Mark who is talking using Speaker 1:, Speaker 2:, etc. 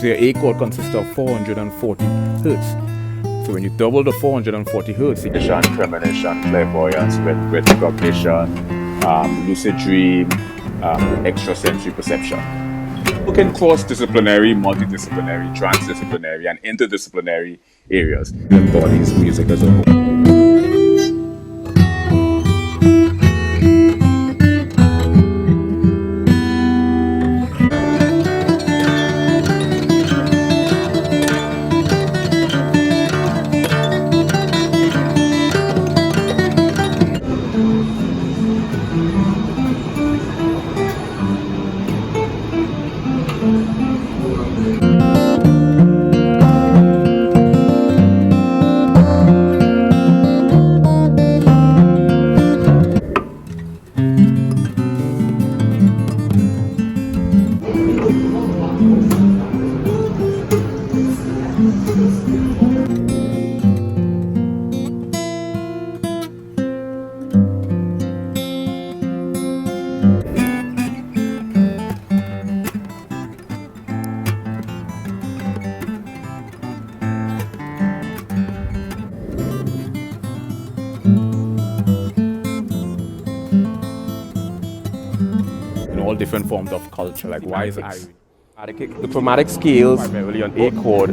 Speaker 1: So your A chord consists of 440 hertz. So when you double the 440 hertz,
Speaker 2: premonition, clairvoyance, retrocognition, lucid dream, extrasensory perception. You can cross-disciplinary, multidisciplinary, transdisciplinary, and interdisciplinary areas in bodies, music as a whole.
Speaker 1: all different forms of culture, like why is it?
Speaker 3: The chromatic scales primarily on A chord